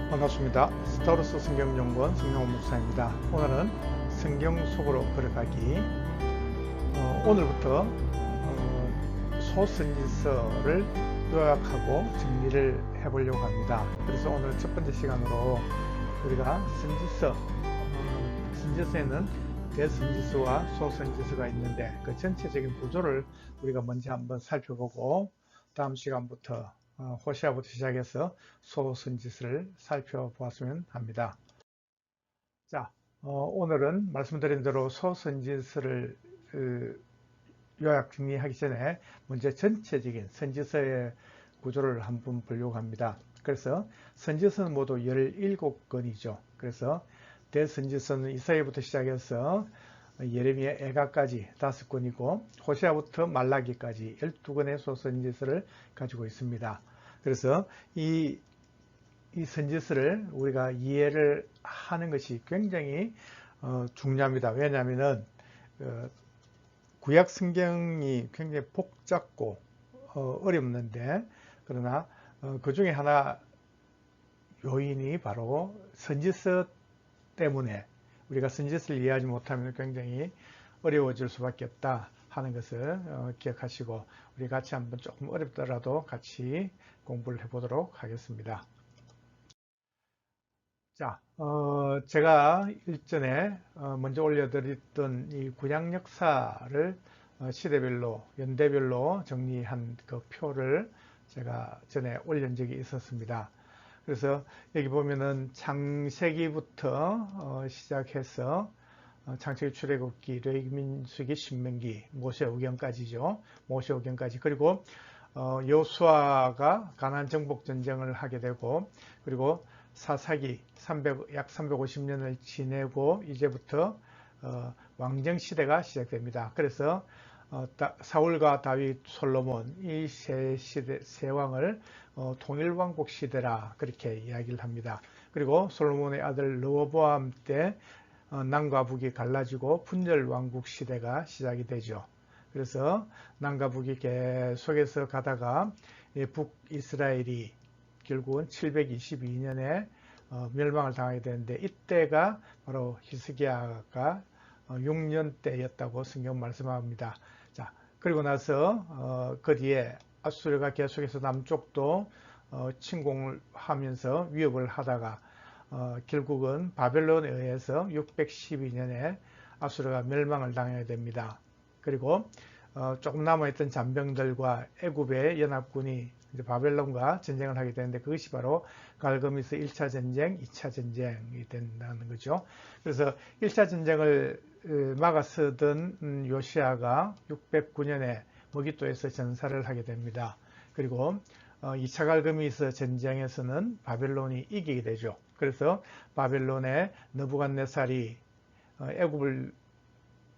반갑습니다. 스타로스 성경연구원 성경원 목사입니다. 오늘은 성경 속으로 걸어가기, 오늘부터 소선지서를 요약하고 정리를 해보려고 합니다. 그래서 오늘 첫 번째 시간으로 우리가 선지서, 선지서에는 대선지서와 소선지서가 있는데 그 전체적인 구조를 우리가 먼저 한번 살펴보고 다음 시간부터 호시아부터 시작해서 소선지서를 살펴보았으면 합니다. 자, 오늘은 말씀드린 대로 소선지서를 요약 정리하기 전에 먼저 전체적인 선지서의 구조를 한번 보려고 합니다. 그래서 선지서는 모두 17권이죠. 그래서 대선지서는 이사야부터 시작해서 예레미야, 애가까지 5권이고 호시아부터 말라기까지 12권의 소선지서를 가지고 있습니다. 그래서 이 선지서를 우리가 이해를 하는 것이 굉장히 중요합니다. 왜냐하면 구약 성경이 굉장히 복잡고 어렵는데, 그러나 그 중에 하나 요인이 바로 선지서 때문에 우리가 선지서를 이해하지 못하면 굉장히 어려워질 수밖에 없다 하는 것을 기억하시고 우리 같이 한번 조금 어렵더라도 같이 공부를 해보도록 하겠습니다. 자, 제가 일전에 먼저 올려드렸던 이 구약 역사를 시대별로, 연대별로 정리한 그 표를 제가 전에 올린 적이 있었습니다. 그래서 여기 보면은 창세기부터 시작해서 창세기, 출애굽기, 레위기민수기, 신명기, 모세오경까지죠. 모세오경까지. 그리고 여호수아가 가나안 정복 전쟁을 하게 되고, 그리고 사사기 약 350년을 지내고 이제부터 왕정 시대가 시작됩니다. 그래서 사울과 다윗, 솔로몬 이 세 왕을 통일왕국 시대라 그렇게 이야기를 합니다. 그리고 솔로몬의 아들 르호보암 때 남과 북이 갈라지고 분열왕국 시대가 시작이 되죠. 그래서 남과 북이 계속해서 가다가 북이스라엘이 결국은 722년에 멸망을 당하게 되는데, 이때가 바로 히스기야가 6년 때였다고 성경 말씀합니다. 자, 그리고 나서 그 뒤에 아수르가 계속해서 남쪽도 침공을 하면서 위협을 하다가 결국은 바벨론에 의해서 612년에 아수르가 멸망을 당하게 됩니다. 그리고 조금 남아있던 잔병들과 애굽의 연합군이 이제 바벨론과 전쟁을 하게 되는데, 그것이 바로 갈그미스 1차 전쟁, 2차 전쟁이 된다는 거죠. 그래서 1차 전쟁을 막아서던 요시아가 609년에 머깃도에서 전사를 하게 됩니다. 그리고 2차 갈그미스 전쟁에서는 바벨론이 이기게 되죠. 그래서 바벨론의 느부갓네살이 애굽을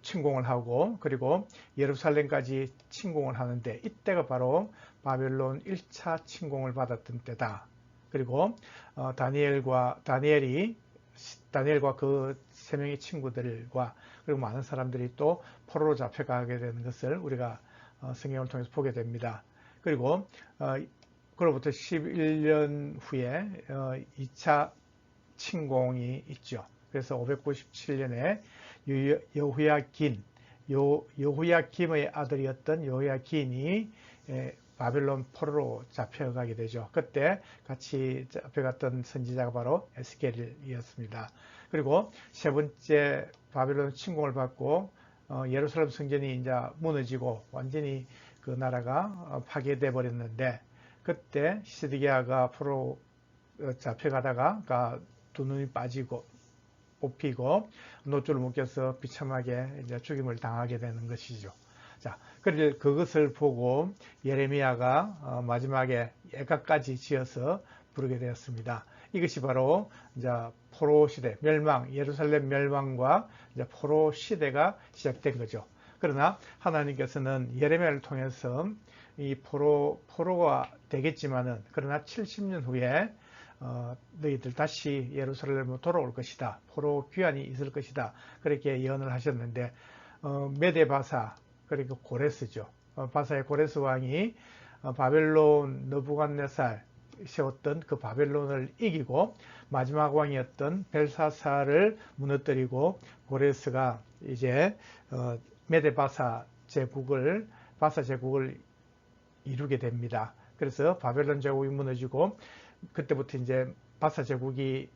침공을 하고, 그리고 예루살렘까지 침공을 하는데, 이때가 바로 바벨론 1차 침공을 받았던 때다. 그리고 다니엘과 그 세 명의 친구들과 그리고 많은 사람들이 또 포로로 잡혀가게 되는 것을 우리가 성경을 통해서 보게 됩니다. 그리고 그로부터 11년 후에 2차 침공이 있죠. 그래서 597년에 여호야김의 아들이었던 여호야긴이 바벨론 포로로 잡혀가게 되죠. 그때 같이 잡혀갔던 선지자가 바로 에스겔이었습니다. 그리고 세 번째 바벨론 침공을 받고 예루살렘 성전이 이제 무너지고 완전히 그 나라가 파괴돼 버렸는데, 그때 시드기야가 포로 잡혀가다가 두 눈이 빠지고 뽑히고 노줄을 묶여서 비참하게 이제 죽임을 당하게 되는 것이죠. 자, 그래서 그것을 보고 예레미야가 마지막에 애가까지 지어서 부르게 되었습니다. 이것이 바로 이제 포로 시대 멸망, 예루살렘 멸망과 이제 포로 시대가 시작된 거죠. 그러나 하나님께서는 예레미야를 통해서 이 포로가 되겠지만은, 그러나 70년 후에 너희들 다시 예루살렘으로 돌아올 것이다. 포로 귀환이 있을 것이다. 그렇게 예언을 하셨는데, 메데바사, 그리고 고레스죠. 바사의 고레스 왕이 바벨론 느부갓네살 세웠던 그 바벨론을 이기고 마지막 왕이었던 벨사사를 무너뜨리고 고레스가 이제 메데 바사 제국을 이루게 됩니다. 그래서 바벨론 제국이 무너지고 그때부터 이제 바사 제국이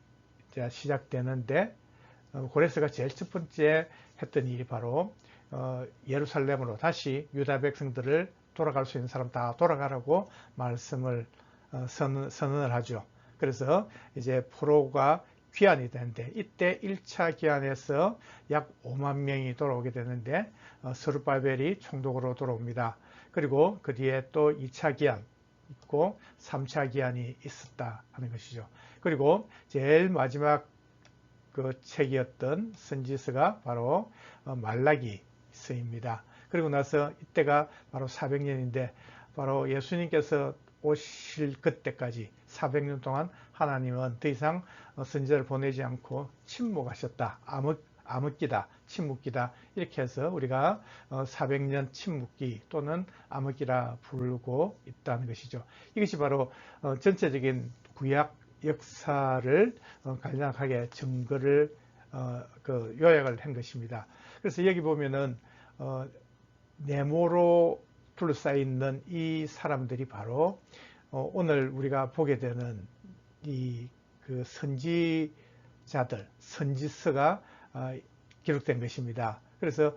이제 시작되는데 고레스가 제일 첫 번째 했던 일이 바로 예루살렘으로 다시 유다 백성들을 돌아갈 수 있는 사람 다 돌아가라고 말씀을 선언을 하죠. 그래서 이제 포로가 귀환이 되는데 이때 1차 귀환에서 약 5만 명이 돌아오게 되는데 스룹바벨이 총독으로 돌아옵니다. 그리고 그 뒤에 또 2차 귀환 있고 3차 귀환이 있었다 하는 것이죠. 그리고 제일 마지막 그 책이었던 선지서가 바로 말라기서입니다. 그리고 나서 이때가 바로 400년인데 바로 예수님께서 오실 그때까지 400년 동안 하나님은 더 이상 선지자를 보내지 않고 침묵하셨다. 암흑기다, 침묵기다 이렇게 해서 우리가 400년 침묵기 또는 암흑기라 부르고 있다는 것이죠. 이것이 바로 전체적인 구약 역사를 간략하게 증거를 요약을 한 것입니다. 그래서 여기 보면은 네모로 둘러싸여 있는 이 사람들이 바로 오늘 우리가 보게 되는 이 그 선지자들, 선지서가 기록된 것입니다. 그래서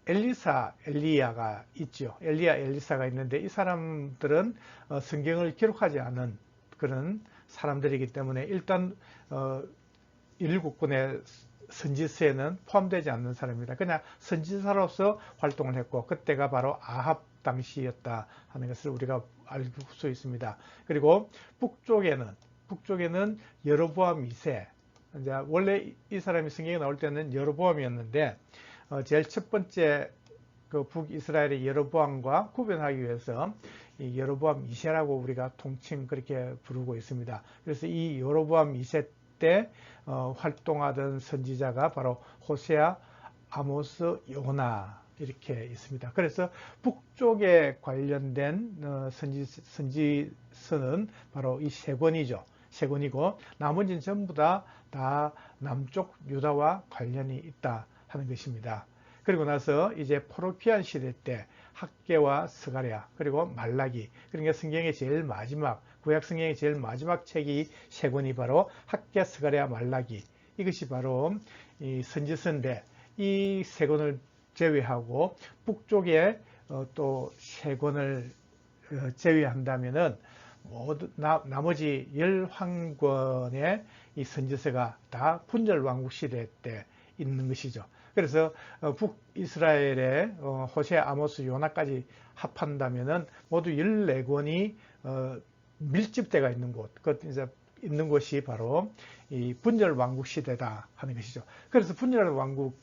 엘리야가 있죠. 엘리사가 있는데 이 사람들은 성경을 기록하지 않은 그런 사람들이기 때문에 일단 17권의 선지서에는 포함되지 않는 사람입니다. 그냥 선지자로서 활동을 했고 그때가 바로 아합 당시였다 하는 것을 우리가 알 수 있습니다. 그리고 북쪽에는 여로보암 2세. 이제 원래 이 사람이 성경에 나올 때는 여로보암이었는데 제일 첫 번째 그 북이스라엘의 여로보암과 구별하기 위해서 이 여로보암 2세라고 우리가 통칭 그렇게 부르고 있습니다. 그래서 이 여로보암 2세 때 활동하던 선지자가 바로 호세아, 아모스, 요나 이렇게 있습니다. 그래서 북쪽에 관련된 선지서는 바로 이 세 권이죠. 세 권이고 나머지는 전부 다 남쪽 유다와 관련이 있다 하는 것입니다. 그리고 나서 이제 포로기한 시대 때 학개와 스가랴 그리고 말라기 그러니까 성경의 제일 마지막 구약 성경의 제일 마지막 책이 세 권이 바로 학개, 스가랴, 말라기 이것이 바로 이 선지서인데 이 세 권을 제외하고 북쪽에 또 세 권을 제외한다면은 모두 나머지 11권의 이 선지서가 다 분열왕국 시대 때 있는 것이죠. 그래서 북이스라엘의 호세, 아모스, 요나까지 합한다면은 모두 14권이 밀집대가 있는 곳, 이제 있는 곳이 바로 이 분열왕국 시대다 하는 것이죠. 그래서 분열왕국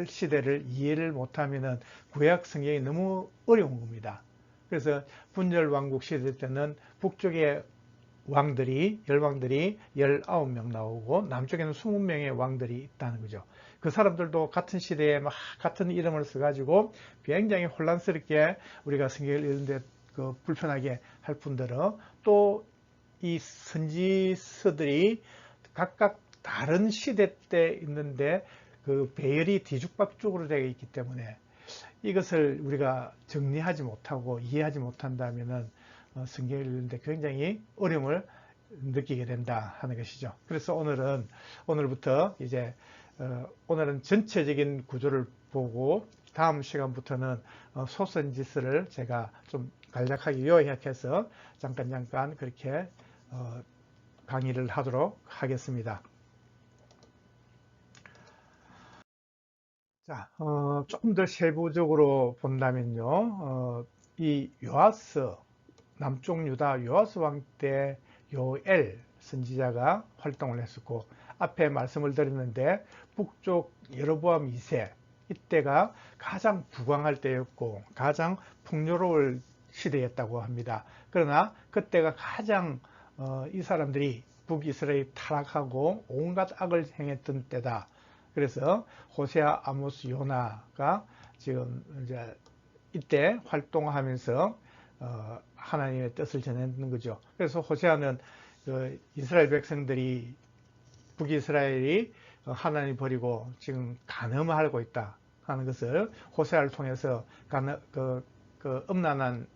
시대를 이해를 못하면은 구약 성경이 너무 어려운 겁니다. 그래서 분열왕국 시대 때는 북쪽의 왕들이 열왕들이 19명 나오고 남쪽에는 20명의 왕들이 있다는 거죠. 그 사람들도 같은 시대에 막 같은 이름을 써가지고 굉장히 혼란스럽게 우리가 성경을 읽는데 불편하게 할 뿐더러 또 이 선지서들이 각각 다른 시대 때 있는데 그 배열이 뒤죽박죽으로 되어 있기 때문에 이것을 우리가 정리하지 못하고 이해하지 못한다면은 성경을 읽는데 굉장히 어려움을 느끼게 된다 하는 것이죠. 그래서 오늘부터 이제 오늘은 전체적인 구조를 보고 다음 시간부터는 소선지서를 제가 좀 간략하게 요약해서 잠깐 그렇게 강의를 하도록 하겠습니다. 자, 조금 더 세부적으로 본다면요, 이 요아스, 남쪽 유다 요아스 왕 때 요엘 선지자가 활동을 했었고, 앞에 말씀을 드렸는데, 북쪽 여로보암 2세, 이때가 가장 부강할 때였고, 가장 풍요로울 시대였다고 합니다. 그러나 그때가 가장 이 사람들이 북이스라엘이 타락하고 온갖 악을 행했던 때다. 그래서 호세아, 아모스, 요나가 지금 이제 이때 활동하면서 하나님의 뜻을 전했는 거죠. 그래서 호세아는 이스라엘 백성들이 북이스라엘이 하나님 버리고 지금 간음하고 있다 하는 것을 호세아를 통해서 그 음란한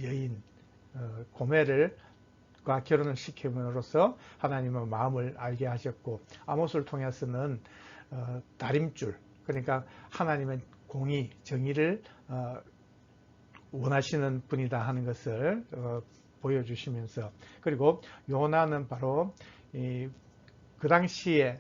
여인 고멜을 과 결혼을 시킴으로써 하나님의 마음을 알게 하셨고, 아모스를 통해서는 다림줄, 그러니까 하나님의 공의, 정의를 원하시는 분이다 하는 것을 보여주시면서, 그리고 요나는 바로 그 당시에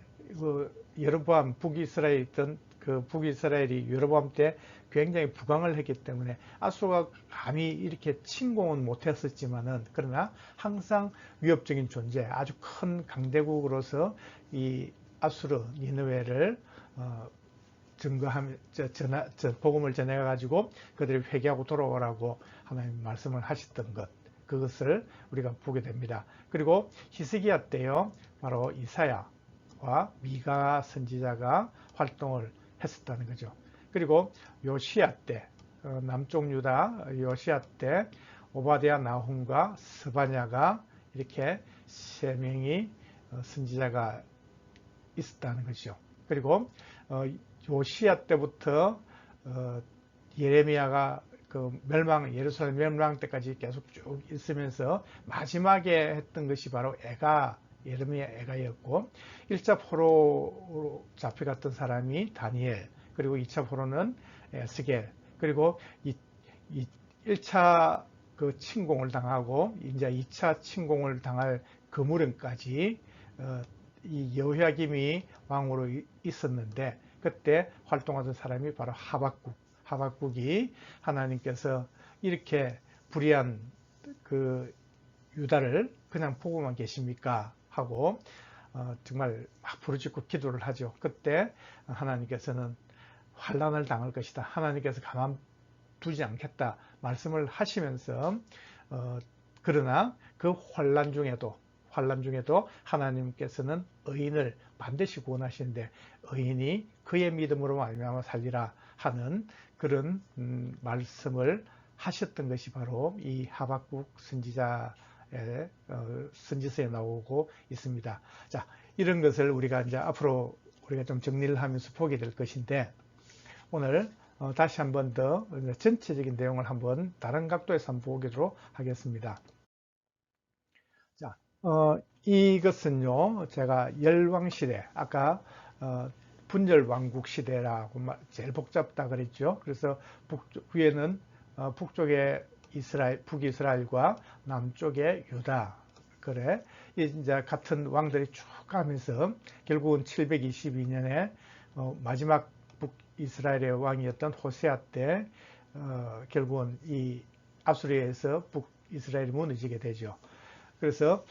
여로보암 북이스라엘에 있던 그 북이스라엘이 여로보암 때 굉장히 부강을 했기 때문에 아수르가 감히 이렇게 침공은 못했었지만은, 그러나 항상 위협적인 존재, 아주 큰 강대국으로서 이 아수르 니느웨를 증거하며 복음을 전해 가지고 그들이 회개하고 돌아오라고 하나님 말씀을 하셨던 것, 그것을 우리가 보게 됩니다. 그리고 히스기야 때요, 바로 이사야와 미가 선지자가 활동을 했었다는 거죠. 그리고 요시야 때, 남쪽 유다 요시야 때 오바댜, 나훔과 스바냐가 이렇게 세 명이 선지자가 있었다는 것이죠. 그리고 요시야 때부터 예레미야가 예루살렘 멸망 때까지 계속 쭉 있으면서 마지막에 했던 것이 바로 예레미야 애가였고, 1차 포로로 잡혀갔던 사람이 다니엘, 그리고 2차 포로는 에스겔, 그리고 1차 침공을 당하고 이제 2차 침공을 당할 그무름까지 이 여호야김이 왕으로 있었는데, 그때 활동하던 사람이 바로 하박국이 하나님께서 이렇게 불의한 그 유다를 그냥 보고만 계십니까 하고 정말 막 부르짖고 기도를 하죠. 그때 하나님께서는 환난을 당할 것이다, 하나님께서 가만두지 않겠다 말씀을 하시면서 그러나 그 환난 중에도 하나님께서는 의인을 반드시 구원하시는데, 의인이 그의 믿음으로 말미암아 살리라 하는 그런 말씀을 하셨던 것이 바로 이 하박국 선지자의 선지서에 나오고 있습니다. 자, 이런 것을 우리가 이제 앞으로 우리가 좀 정리를 하면서 보게 될 것인데, 오늘 다시 한 번 더 전체적인 내용을 한번 다른 각도에서 한번 보기로 하겠습니다. 자, 이것은요, 제가 열왕시대, 아까 분열왕국 시대라고 제일 복잡다 그랬죠. 그래서 위에는 북쪽에 북이스라엘과 남쪽에 유다, 그래 이제 같은 왕들이 쭉 가면서 결국은 722년에 마지막 북이스라엘의 왕이었던 호세아 때 결국은 이 아수리에서 북이스라엘이 무너지게 되죠. 그래서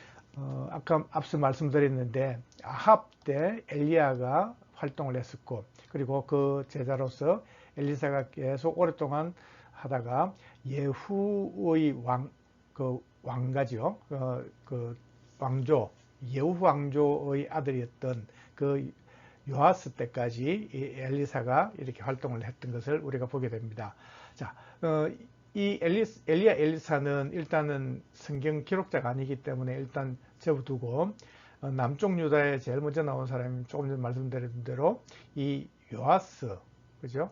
아까 앞서 말씀드렸는데, 아합 때 엘리야가 활동을 했었고, 그리고 그 제자로서 엘리사가 계속 오랫동안 하다가 예후의 왕가죠. 왕조, 예후 왕조의 아들이었던 그 요아스 때까지 이 엘리사가 이렇게 활동을 했던 것을 우리가 보게 됩니다. 자, 이 엘리사는 일단은 성경 기록자가 아니기 때문에 일단 접어두고, 남쪽 유다에 제일 먼저 나온 사람이 조금 전에 말씀드린 대로 이 요아스, 그죠?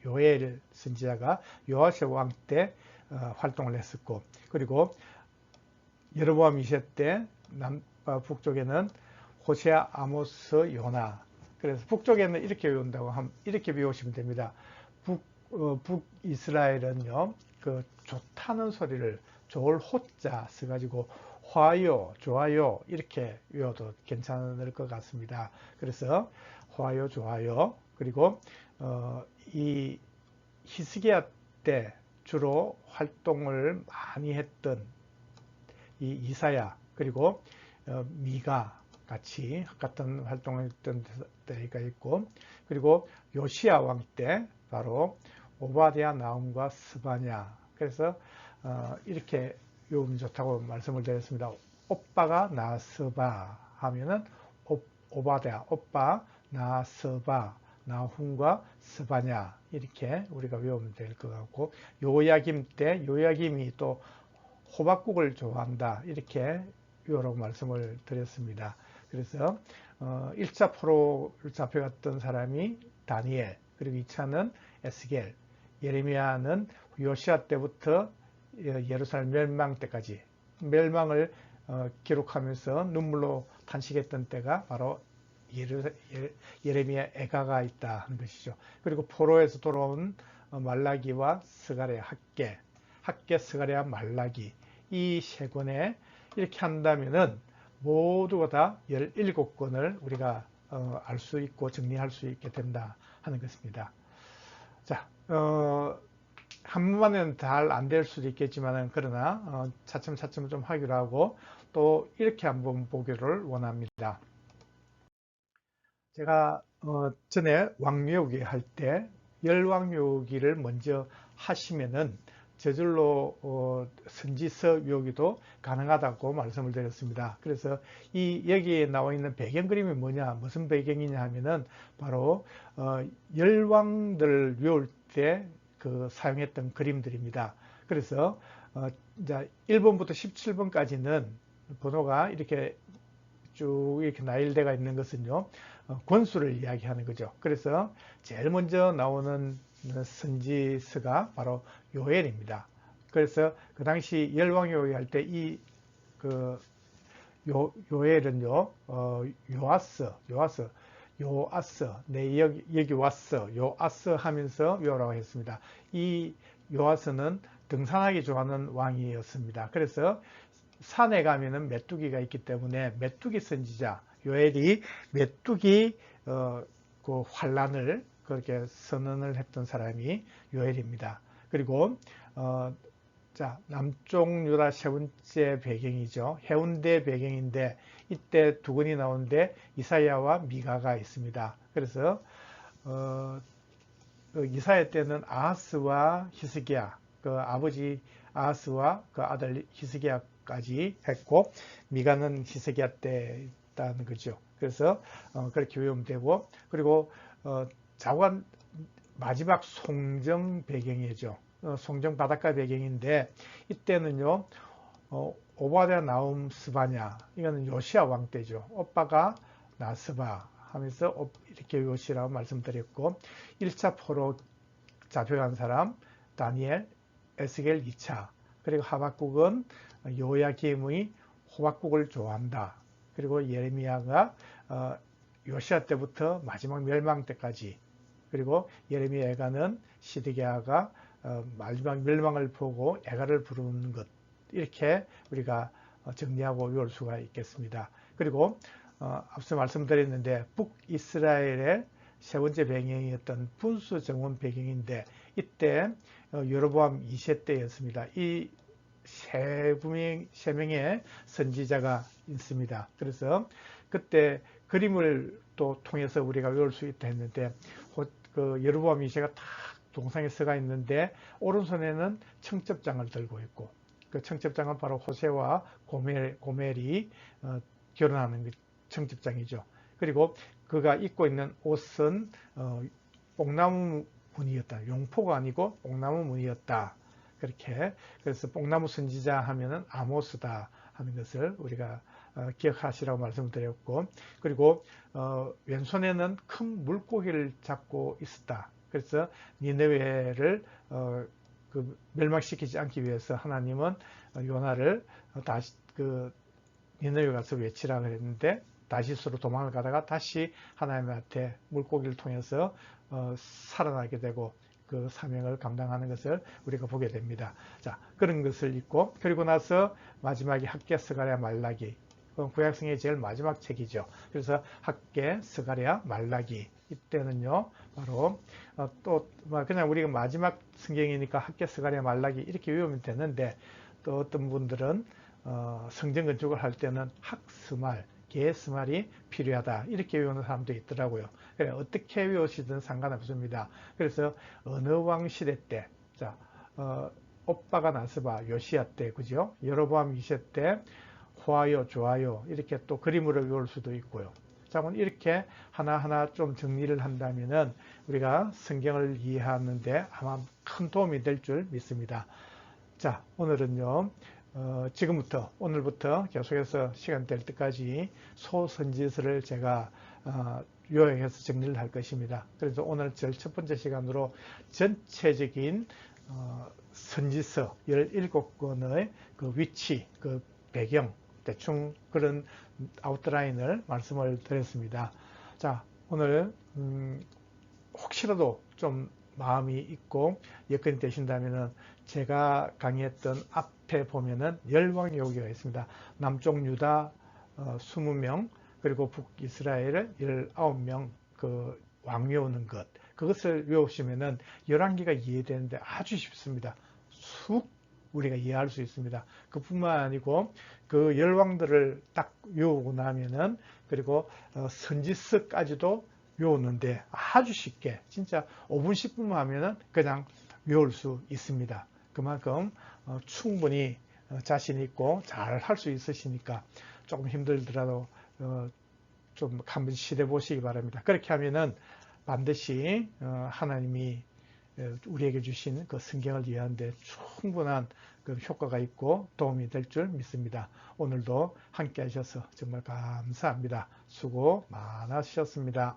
요엘 선지자가 요아스 왕 때 활동을 했었고, 그리고 여로보암 2세 때 북쪽에는 호세아, 아모스, 요나. 그래서 북쪽에는 이렇게 외운다고 하면 이렇게 외우시면 됩니다. 북이스라엘은요, 그 좋다는 소리를 좋을 호자 써가지고 화요, 좋아요 이렇게 외워도 괜찮을 것 같습니다. 그래서 화요, 좋아요. 그리고 이 히스기야 때 주로 활동을 많이 했던 이 이사야, 그리고 미가 같이 같은 활동을 했던 때가 있고, 그리고 요시야 왕 때 바로 오바댜, 나훔과 스바냐. 그래서 이렇게 외우면 좋다고 말씀을 드렸습니다. 오빠가 나스바 하면은 오바댜, 오빠 나스바, 나훔과 스바냐 이렇게 우리가 외우면 될 것 같고, 요야김 때 요야김이 또 호박국을 좋아한다 이렇게 외우라고 말씀을 드렸습니다. 그래서 1차 포로를 잡혀갔던 사람이 다니엘, 그리고 2차는 에스겔, 예레미야는 요시아 때부터 예루살렘 멸망 때까지 멸망을 기록하면서 눈물로 탄식했던 때가 바로 예레미야 애가가 있다 하는 것이죠. 그리고 포로에서 돌아온 말라기와 스가랴, 학개, 스가랴, 말라기 이 세 권에 이렇게 한다면은 모두가 다 17권을 우리가 알 수 있고 정리할 수 있게 된다 하는 것입니다. 자, 한 번만에는 잘 안 될 수도 있겠지만 그러나 차츰차츰 좀 하기로 하고 또 이렇게 한번 보기를 원합니다. 제가 전에 왕묘기 할 때 열왕묘기를 먼저 하시면은 저절로 선지서 묘기도 가능하다고 말씀을 드렸습니다. 그래서 이 여기에 나와 있는 배경 그림이 뭐냐, 무슨 배경이냐 하면은 바로 열왕들 외울 때 그 사용했던 그림들입니다. 그래서 이제 1번부터 17번까지는 번호가 이렇게 쭉 이렇게 나열되어 있는 것은요, 권수를 이야기하는 거죠. 그래서 제일 먼저 나오는 선지서가 바로 요엘입니다. 그래서 그 당시 열왕요기 할 때 이 그 요엘은요, 요아스, 내 여기 왔어, 요아스 하면서 외우라고 했습니다. 이 요아스는 등산하기 좋아하는 왕이었습니다. 그래서 산에 가면은 메뚜기가 있기 때문에 메뚜기 선지자 요엘이 메뚜기 그 환란을 그렇게 선언을 했던 사람이 요엘입니다. 그리고 자, 남쪽 유다 세 번째 배경이죠. 해운대 배경인데 이때 두 권이 나오는데 이사야와 미가가 있습니다. 그래서 이사야 때는 아하스와 히스기야, 그 아버지 아하스와 그 아들 히스기야까지 했고, 미가는 히스기야 때 있다는 거죠. 그래서 그렇게 외우면 되고, 그리고 자관 마지막 송정 배경이죠. 송정 바닷가 배경인데 이때는요, 오바댜 나움 스바냐, 이거는 요시야 왕 때죠. 오빠가 나스바 하면서 이렇게 요시라고 말씀드렸고, 1차 포로 잡혀간 사람 다니엘, 에스겔 2차, 그리고 하박국은 요야김의 호박국을 좋아한다. 그리고 예레미야가 요시야 때부터 마지막 멸망 때까지, 그리고 예레미야 애가는 시드기야가 마지막 멸망을 보고 애가를 부르는 것, 이렇게 우리가 정리하고 외울 수가 있겠습니다. 그리고 앞서 말씀드렸는데 북이스라엘의 세 번째 배경이었던 분수 정원 배경인데 이때 여로보암 2세 때였습니다. 이 세 명의 선지자가 있습니다. 그래서 그때 그림을 또 통해서 우리가 외울 수 있다 했는데 그 여로보암 2세가 딱 동상에 서가 있는데 오른손에는 청첩장을 들고 있고, 그 청첩장은 바로 호세와 고멜이 결혼하는 청첩장이죠. 그리고 그가 입고 있는 옷은 뽕나무 무늬였다. 용포가 아니고 뽕나무 무늬였다. 그렇게, 그래서 뽕나무 선지자 하면은 아모스다 하는 것을 우리가 기억하시라고 말씀드렸고, 그리고 왼손에는 큰 물고기를 잡고 있었다. 그래서 니느웨를 그 멸망시키지 않기 위해서 하나님은 요나를 다시 그 니느웨 가서 외치라 그랬는데 다시스로 도망을 가다가 다시 하나님한테 물고기를 통해서 살아나게 되고 그 사명을 감당하는 것을 우리가 보게 됩니다. 자, 그런 것을 읽고, 그리고 나서 마지막에 학개, 스가랴, 말라기, 구약성의 제일 마지막 책이죠. 그래서 학개, 스가랴, 말라기, 이때는요 바로 또 그냥 우리가 마지막 성경이니까 학개, 스가랴, 말라기 이렇게 외우면 되는데, 또 어떤 분들은 성전 건축을 할 때는 학스말, 개스말이 필요하다 이렇게 외우는 사람도 있더라고요. 그래, 어떻게 외우시든 상관없습니다. 그래서 어느 왕 시대 때, 자, 오빠가 나스바 요시야 때, 그죠? 여로보암 2세 때 호아요, 좋아요 이렇게 또 그림으로 외울 수도 있고요. 자, 오늘 이렇게 하나하나 좀 정리를 한다면은 우리가 성경을 이해하는데 아마 큰 도움이 될 줄 믿습니다. 자, 오늘은요, 지금부터, 오늘부터 계속해서 시간 될 때까지 소선지서를 제가 요약해서 정리를 할 것입니다. 그래서 오늘 제일 첫 번째 시간으로 전체적인 선지서 17권의 그 위치, 그 배경, 대충 그런 아웃라인을 말씀을 드렸습니다. 자, 오늘 혹시라도 좀 마음이 있고 여건이 되신다면은 제가 강의했던 앞에 보면은 열왕요기가 있습니다. 남쪽 유다 20명 그리고 북이스라엘 19명 그 왕 외우는 것 그것을 외우시면은 열왕기가 이해되는데 아주 쉽습니다. 쑥 우리가 이해할 수 있습니다. 그뿐만 아니고 그 열왕들을 딱 외우고 나면은 그리고 선지서까지도 외우는데 아주 쉽게 진짜 5분 10분만 하면은 그냥 외울 수 있습니다. 그만큼 충분히 자신 있고 잘 할 수 있으시니까 조금 힘들더라도 좀 한번 시도해 보시기 바랍니다. 그렇게 하면은 반드시 하나님이 우리에게 주신 그 성경을 이해하는데 충분한 그 효과가 있고 도움이 될 줄 믿습니다. 오늘도 함께 하셔서 정말 감사합니다. 수고 많으셨습니다.